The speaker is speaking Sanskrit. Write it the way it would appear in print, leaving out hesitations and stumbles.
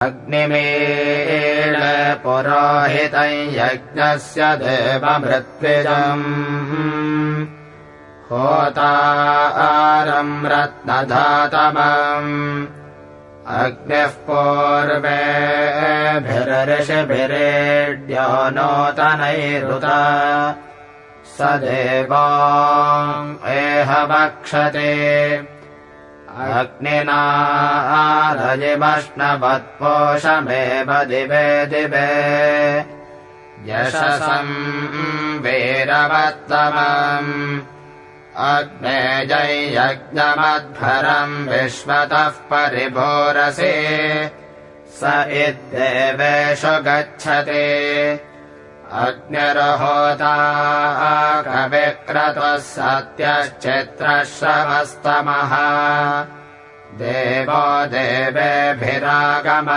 अग्निमेळ पुरोहितं यज्ञस्य देवमृत्विजम् होतारम् रत्नधातमम् अग्निः पूर्वेभिर्ऋषिभिरेड्यो नूतनैरुता स देवो एह वक्षते अग्निना रजिमश्नवत्पोषमेव दिवे दिवे यशसम् वीरवत्तमम् अग्नेजै यज्ञमध्वरम् विश्वतः परिभोरसि स इद्देवेषु गच्छति अग्निर्होता कविक्रतुः सत्यश्चित्रश्रवस्तमः देवो देवेभिरागमत्